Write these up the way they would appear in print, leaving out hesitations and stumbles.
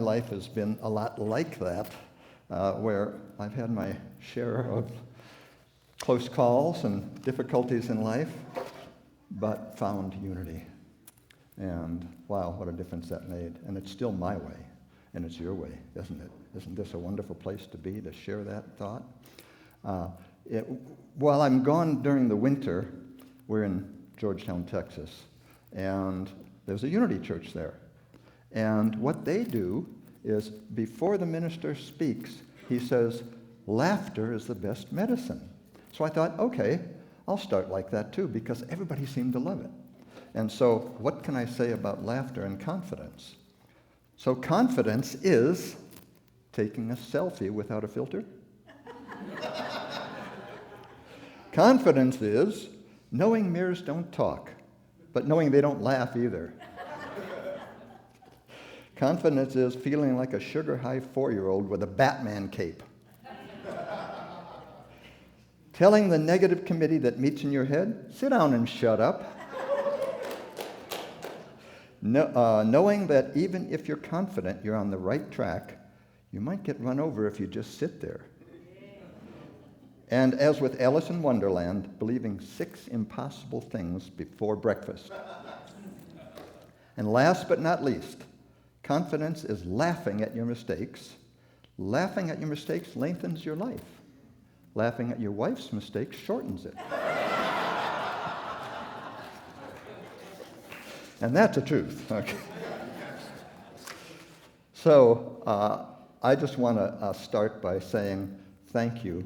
life has been a lot like that, where I've had my share of close calls and difficulties in life, but found unity. And wow, what a difference that made. And it's still my way, and it's your way, isn't it? Isn't this a wonderful place to be, to share that thought? While I'm gone during the winter, we're in Georgetown, Texas, and there's a Unity Church there. And what they do is, before the minister speaks, he says, laughter is the best medicine. So I thought, okay, I'll start like that too, because everybody seemed to love it. And so what can I say about laughter and confidence? So confidence is taking a selfie without a filter. Confidence is knowing mirrors don't talk, but knowing they don't laugh either. Confidence is feeling like a sugar-high 4-year-old with a Batman cape. Telling the negative committee that meets in your head, sit down and shut up. Knowing that even if you're confident you're on the right track, you might get run over if you just sit there. And as with Alice in Wonderland, believing 6 impossible things before breakfast. And last but not least, confidence is laughing at your mistakes. Laughing at your mistakes lengthens your life. Laughing at your wife's mistakes shortens it. And that's the truth. Okay. So I just want to start by saying thank you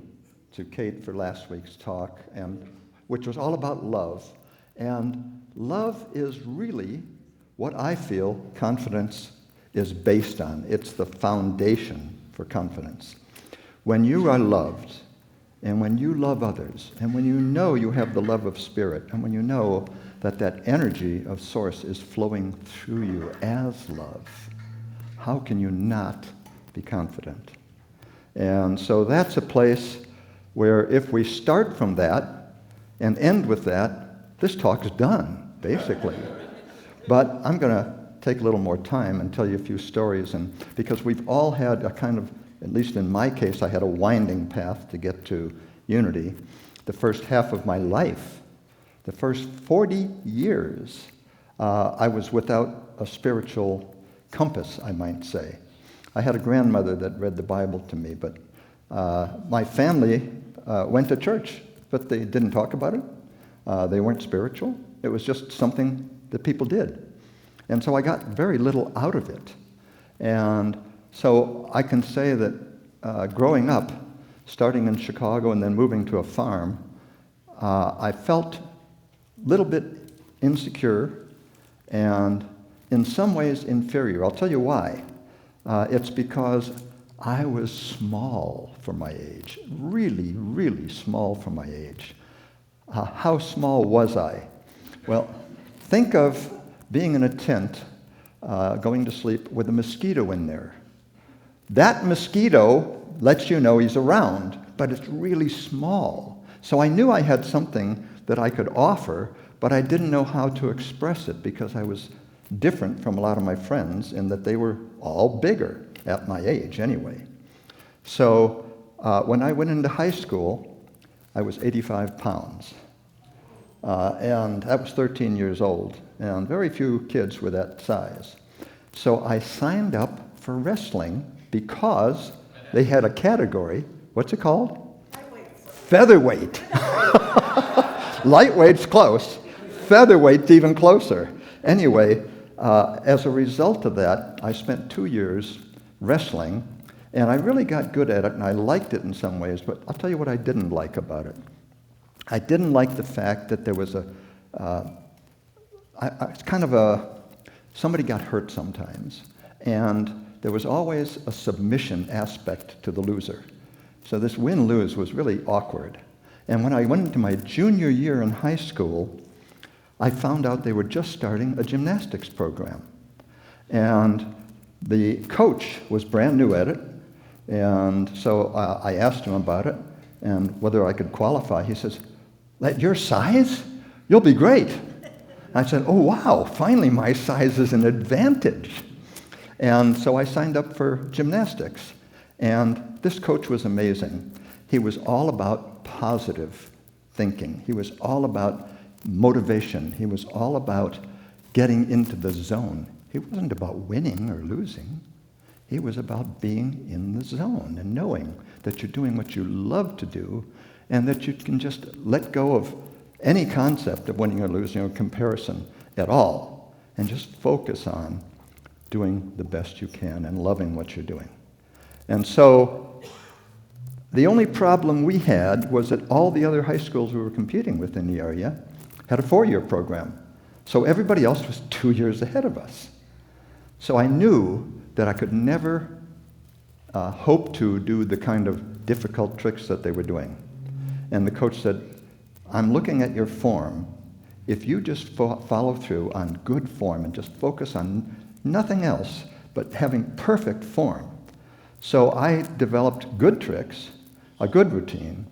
to Kate for last week's talk, which was all about love. And love is really what I feel confidence is based on. It's the foundation for confidence. When you are loved, and when you love others, and when you know you have the love of Spirit, and when you know that that energy of Source is flowing through you as love, how can you not be confident? And so that's a place where if we start from that and end with that, this talk is done, basically. But I'm going to take a little more time and tell you a few stories, and because we've all had a kind of, at least in my case, I had a winding path to get to unity. The first half of my life, the first 40 years, I was without a spiritual compass, I might say. I had a grandmother that read the Bible to me, but my family went to church, but they didn't talk about it. They weren't spiritual. It was just something that people did. And so I got very little out of it. And so I can say that growing up, starting in Chicago and then moving to a farm, I felt a little bit insecure and in some ways inferior. I'll tell you why. It's because I was small for my age, really, really small for my age. How small was I? Well, think of being in a tent, going to sleep with a mosquito in there. That mosquito lets you know he's around, but it's really small. So I knew I had something that I could offer, but I didn't know how to express it because I was different from a lot of my friends in that they were all bigger at my age anyway. So when I went into high school, I was 85 pounds. And I was 13 years old, and very few kids were that size. So I signed up for wrestling because they had a category. What's it called? Featherweight. Lightweight's close. Featherweight's even closer. Anyway, as a result of that, I spent 2 years wrestling, and I really got good at it, and I liked it in some ways, but I'll tell you what I didn't like about it. I didn't like the fact that there was somebody got hurt sometimes, and there was always a submission aspect to the loser. So this win-lose was really awkward. And when I went into my junior year in high school, I found out they were just starting a gymnastics program. And the coach was brand new at it, and so I asked him about it and whether I could qualify. He says, "At your size, you'll be great." I said, "Oh, wow, finally my size is an advantage." And so I signed up for gymnastics. And this coach was amazing. He was all about positive thinking. He was all about motivation. He was all about getting into the zone. He wasn't about winning or losing. He was about being in the zone and knowing that you're doing what you love to do and that you can just let go of any concept of winning or losing or comparison at all and just focus on doing the best you can and loving what you're doing. And so the only problem we had was that all the other high schools we were competing with in the area had a 4-year program. So everybody else was 2 years ahead of us. So I knew that I could never hope to do the kind of difficult tricks that they were doing. And the coach said, I'm looking at your form. If you just follow through on good form and just focus on nothing else but having perfect form. So I developed good tricks, a good routine,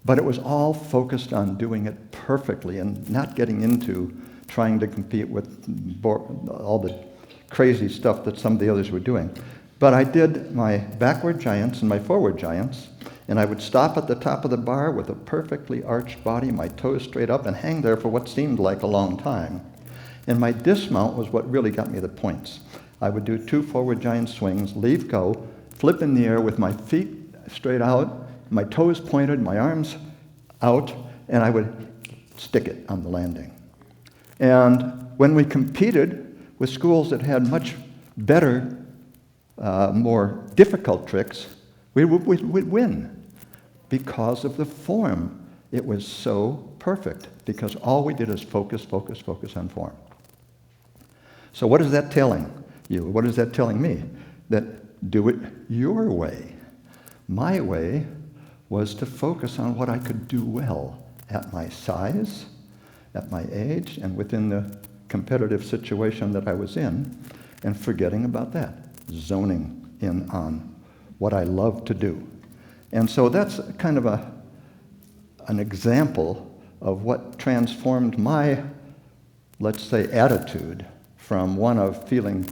but it was all focused on doing it perfectly and not getting into trying to compete with all the crazy stuff that some of the others were doing. But I did my backward giants and my forward giants, and I would stop at the top of the bar with a perfectly arched body, my toes straight up, and hang there for what seemed like a long time. And my dismount was what really got me the points. I would do 2 forward giant swings, leave go, flip in the air with my feet straight out, my toes pointed, my arms out, and I would stick it on the landing. And when we competed with schools that had much better, more difficult tricks, we would win because of the form. It was so perfect because all we did is focus on form. So what is that telling you? What is that telling me? That do it your way. My way was to focus on what I could do well at my size, at my age, and within the competitive situation that I was in, and forgetting about that, zoning in on what I love to do. And so that's kind of an example of what transformed my, let's say, attitude from one of feeling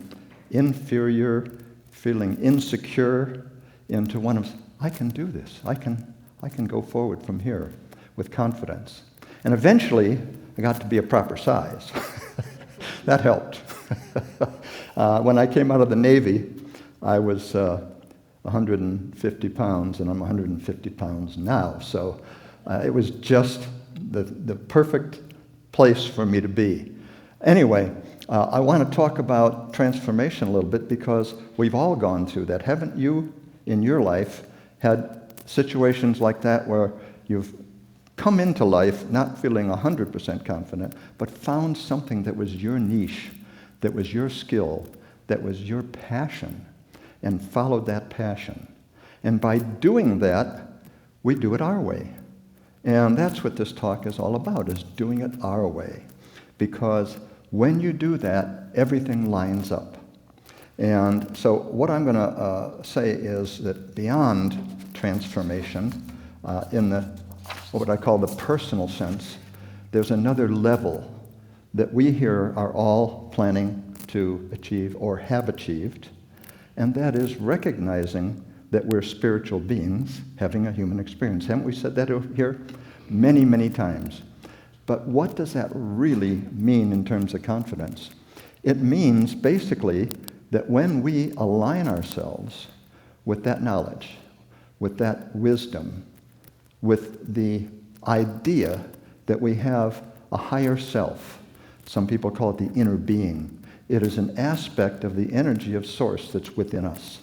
inferior, feeling insecure, into one of, I can do this. I can go forward from here with confidence. And eventually, I got to be a proper size. That helped. When I came out of the Navy, I was 150 pounds, and I'm 150 pounds now. So it was just the perfect place for me to be. Anyway, I want to talk about transformation a little bit because we've all gone through that. Haven't you, in your life, had situations like that where you've come into life not feeling 100% confident, but found something that was your niche, that was your skill, that was your passion, and followed that passion. And by doing that, we do it our way. And that's what this talk is all about, is doing it our way. Because when you do that, everything lines up. And so what I'm going to say is that beyond transformation, in what I call the personal sense, there's another level that we here are all planning to achieve or have achieved, and that is recognizing that we're spiritual beings having a human experience. Haven't we said that here? Many, many times. But what does that really mean in terms of confidence? It means basically that when we align ourselves with that knowledge, with that wisdom, with the idea that we have a higher self. Some people call it the inner being. It is an aspect of the energy of source that's within us.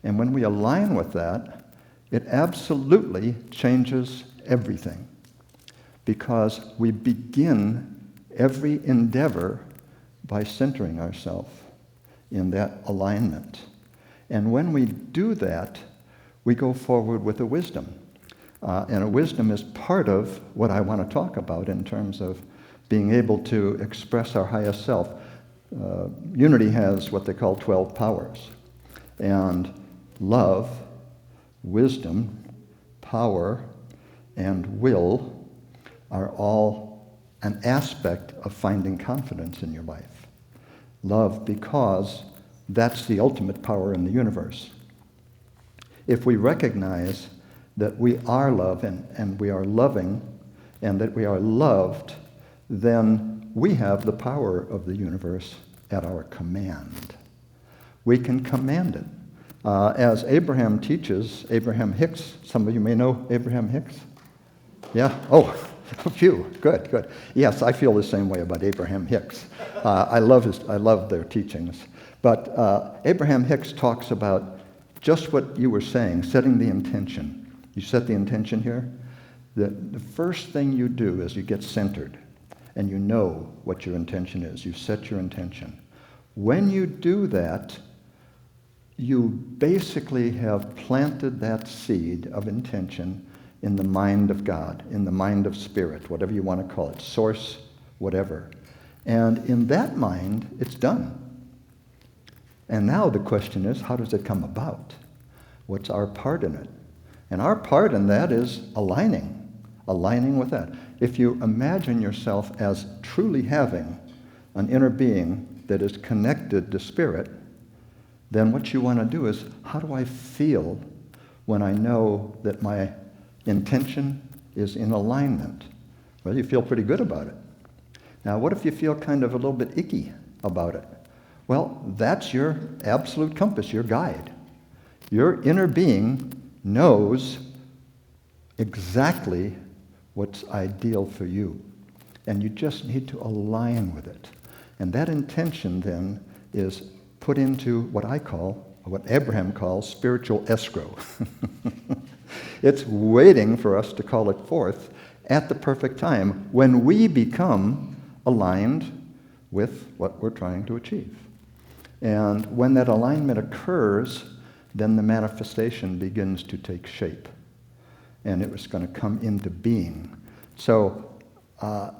And when we align with that, it absolutely changes everything. Because we begin every endeavor by centering ourselves in that alignment. And when we do that, we go forward with a wisdom. And a wisdom is part of what I want to talk about in terms of being able to express our highest self. Unity has what they call 12 powers. And love, wisdom, power, and will are all an aspect of finding confidence in your life. Love because That's the ultimate power in the universe. If we recognize that we are love and we are loving and that we are loved, then we have the power of the universe at our command. We can command it. As Abraham teaches, Abraham Hicks, some of you may know Abraham Hicks? Yeah? Oh, a few. Good, good. Yes, I feel the same way about Abraham Hicks. I love their teachings. But Abraham Hicks talks about just what you were saying, setting the intention. You set the intention here. The first thing you do is you get centered, and you know what your intention is. You set your intention. When you do that, you basically have planted that seed of intention in the mind of God, in the mind of spirit, whatever you want to call it, source, whatever. And in that mind, it's done. And now the question is, how does it come about? What's our part in it? And our part in that is aligning with that. If you imagine yourself as truly having an inner being that is connected to spirit, then what you want to do is, how do I feel when I know that my intention is in alignment? Well, you feel pretty good about it. Now, what if you feel kind of a little bit icky about it? Well, that's your absolute compass, your guide. Your inner being knows exactly what's ideal for you. And you just need to align with it. And that intention then is put into what Abraham calls spiritual escrow. It's waiting for us to call it forth at the perfect time when we become aligned with what we're trying to achieve. And when that alignment occurs, then the manifestation begins to take shape. And it was going to come into being. So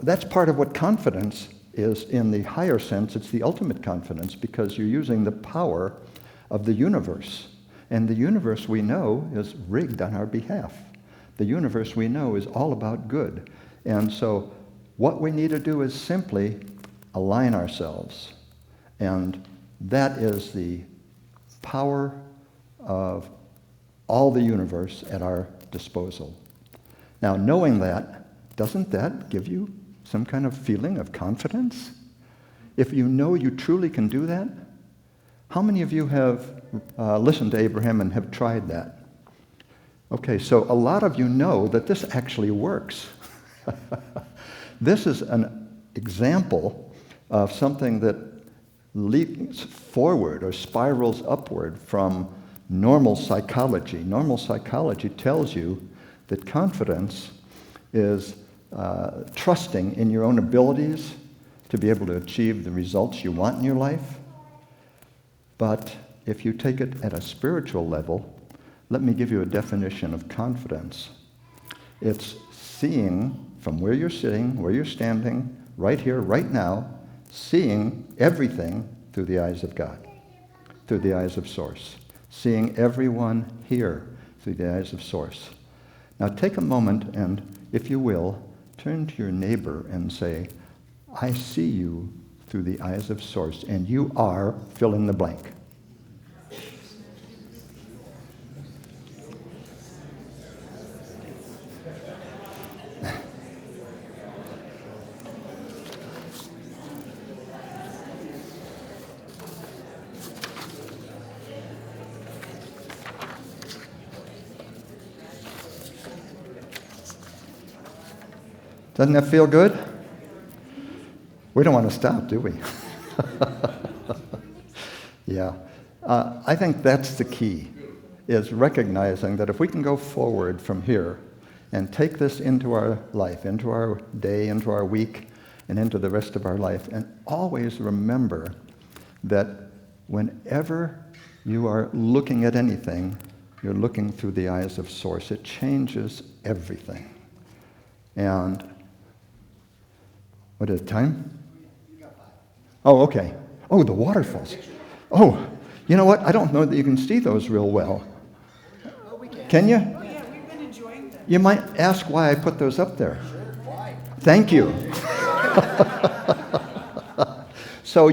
that's part of what confidence is in the higher sense. It's the ultimate confidence because you're using the power of the universe. And the universe we know is rigged on our behalf. The universe we know is all about good. And so what we need to do is simply align ourselves. And that is the power of all the universe at our disposal. Now, knowing that, doesn't that give you some kind of feeling of confidence? If you know you truly can do that, how many of you have listened to Abraham and have tried that? Okay, so a lot of you know that this actually works. This is an example of something that leaps forward or spirals upward from normal psychology. Normal psychology tells you that confidence is trusting in your own abilities to be able to achieve the results you want in your life. But if you take it at a spiritual level, let me give you a definition of confidence. It's seeing from where you're sitting, where you're standing, right here, right now, seeing everything through the eyes of God, through the eyes of Source. Seeing everyone here through the eyes of Source. Now take a moment and, if you will, turn to your neighbor and say, I see you through the eyes of Source, and you are fill in the blank. Doesn't that feel good? We don't want to stop, do we? Yeah. I think that's the key, is recognizing that if we can go forward from here and take this into our life, into our day, into our week, and into the rest of our life, and always remember that whenever you are looking at anything, you're looking through the eyes of Source. It changes everything. And what is it, time? Oh, okay. Oh, the waterfalls. Oh, you know what? I don't know that you can see those real well. Oh, we can. Can you? Oh, yeah, we've been enjoying them. You might ask why I put those up there. Thank you. So,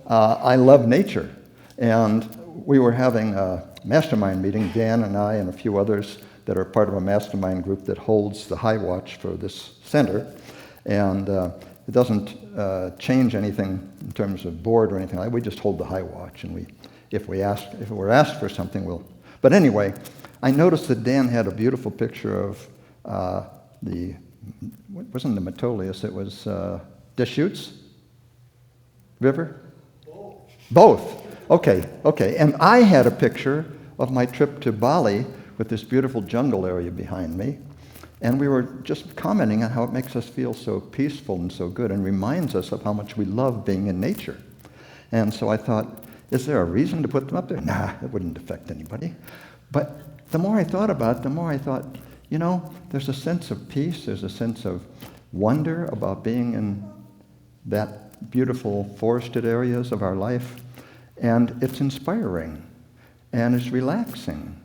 I love nature. And we were having a mastermind meeting, Dan and I and a few others that are part of a mastermind group that holds the high watch for this center. And it doesn't change anything in terms of board or anything like that. We just hold the high watch, and if we're asked for something, we'll. But anyway, I noticed that Dan had a beautiful picture of it wasn't the Metolius, it was Deschutes River? Both. Okay. And I had a picture of my trip to Bali with this beautiful jungle area behind me. And we were just commenting on how it makes us feel so peaceful and so good and reminds us of how much we love being in nature. And so I thought, is there a reason to put them up there? Nah, it wouldn't affect anybody. But the more I thought about it, the more I thought, there's a sense of peace, there's a sense of wonder about being in that beautiful forested areas of our life. And it's inspiring, and it's relaxing,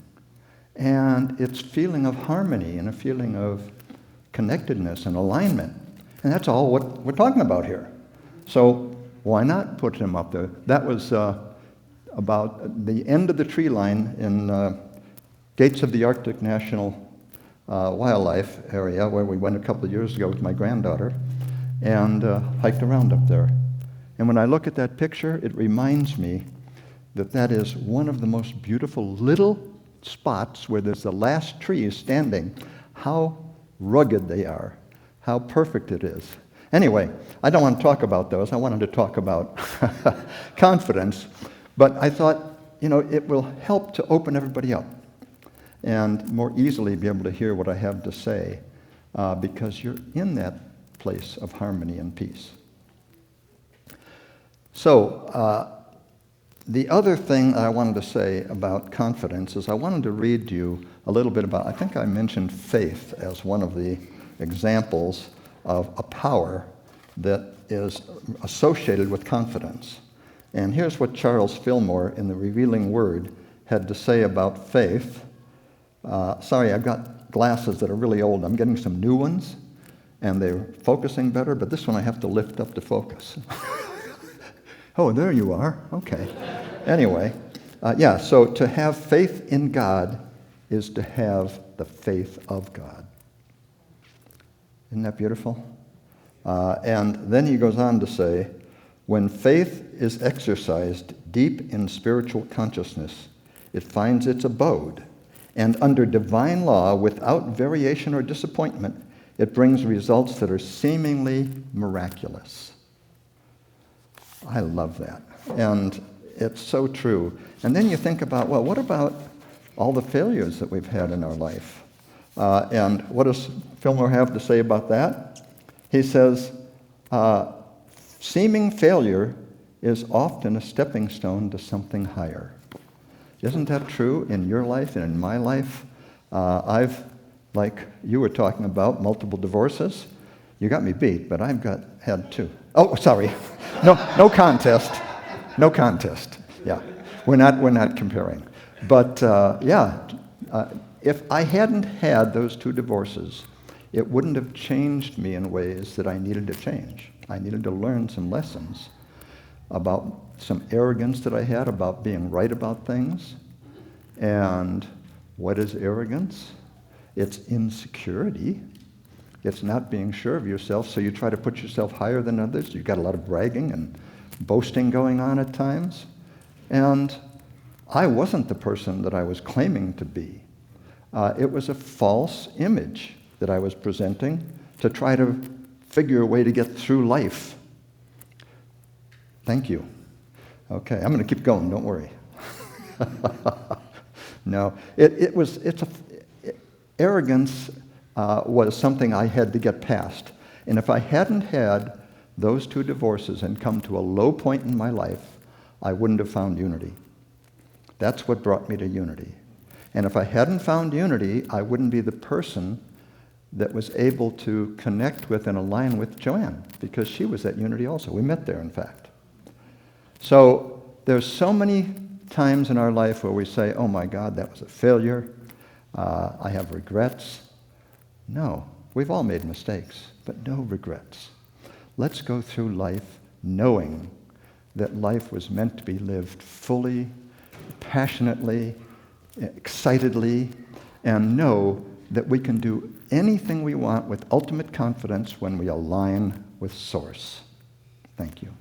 and it's feeling of harmony and a feeling of connectedness and alignment. And that's all what we're talking about here. So why not put him up there? That was about the end of the tree line in Gates of the Arctic National Wildlife Area, where we went a couple of years ago with my granddaughter and hiked around up there. And when I look at that picture, it reminds me that is one of the most beautiful little spots where there's the last tree standing, how rugged they are, how perfect it is. Anyway, I don't want to talk about those. I wanted to talk about confidence. But I thought, it will help to open everybody up and more easily be able to hear what I have to say because you're in that place of harmony and peace. So, the other thing I wanted to say about confidence is I wanted to read you a little bit about, I think I mentioned faith as one of the examples of a power that is associated with confidence. And here's what Charles Fillmore in the Revealing Word had to say about faith. Sorry, I've got glasses that are really old. I'm getting some new ones, and they're focusing better, but this one I have to lift up to focus. Oh, there you are. Okay. Anyway, so to have faith in God is to have the faith of God. Isn't that beautiful? And then he goes on to say, when faith is exercised deep in spiritual consciousness, it finds its abode, and under divine law, without variation or disappointment, it brings results that are seemingly miraculous. I love that. And it's so true. And then you think about, well, what about all the failures that we've had in our life? And what does Fillmore have to say about that? He says, seeming failure is often a stepping stone to something higher. Isn't that true in your life and in my life? I've, like you were talking about, multiple divorces. You got me beat, but I've had two. Oh, sorry. No contest. No contest. Yeah. We're not comparing. But if I hadn't had those two divorces, it wouldn't have changed me in ways that I needed to change. I needed to learn some lessons about some arrogance that I had about being right about things. And what is arrogance? It's insecurity. It's not being sure of yourself, so you try to put yourself higher than others. You've got a lot of bragging and boasting going on at times. And I wasn't the person that I was claiming to be. It was a false image that I was presenting to try to figure a way to get through life. Thank you. Okay, I'm going to keep going, don't worry. No, arrogance was something I had to get past. And if I hadn't had those two divorces and come to a low point in my life, I wouldn't have found unity. That's what brought me to unity. And if I hadn't found unity, I wouldn't be the person that was able to connect with and align with Joanne, because she was at unity also. We met there, in fact. So there's so many times in our life where we say, oh my God, that was a failure. I have regrets. No, we've all made mistakes, but no regrets. Let's go through life knowing that life was meant to be lived fully, passionately, excitedly, and know that we can do anything we want with ultimate confidence when we align with Source. Thank you.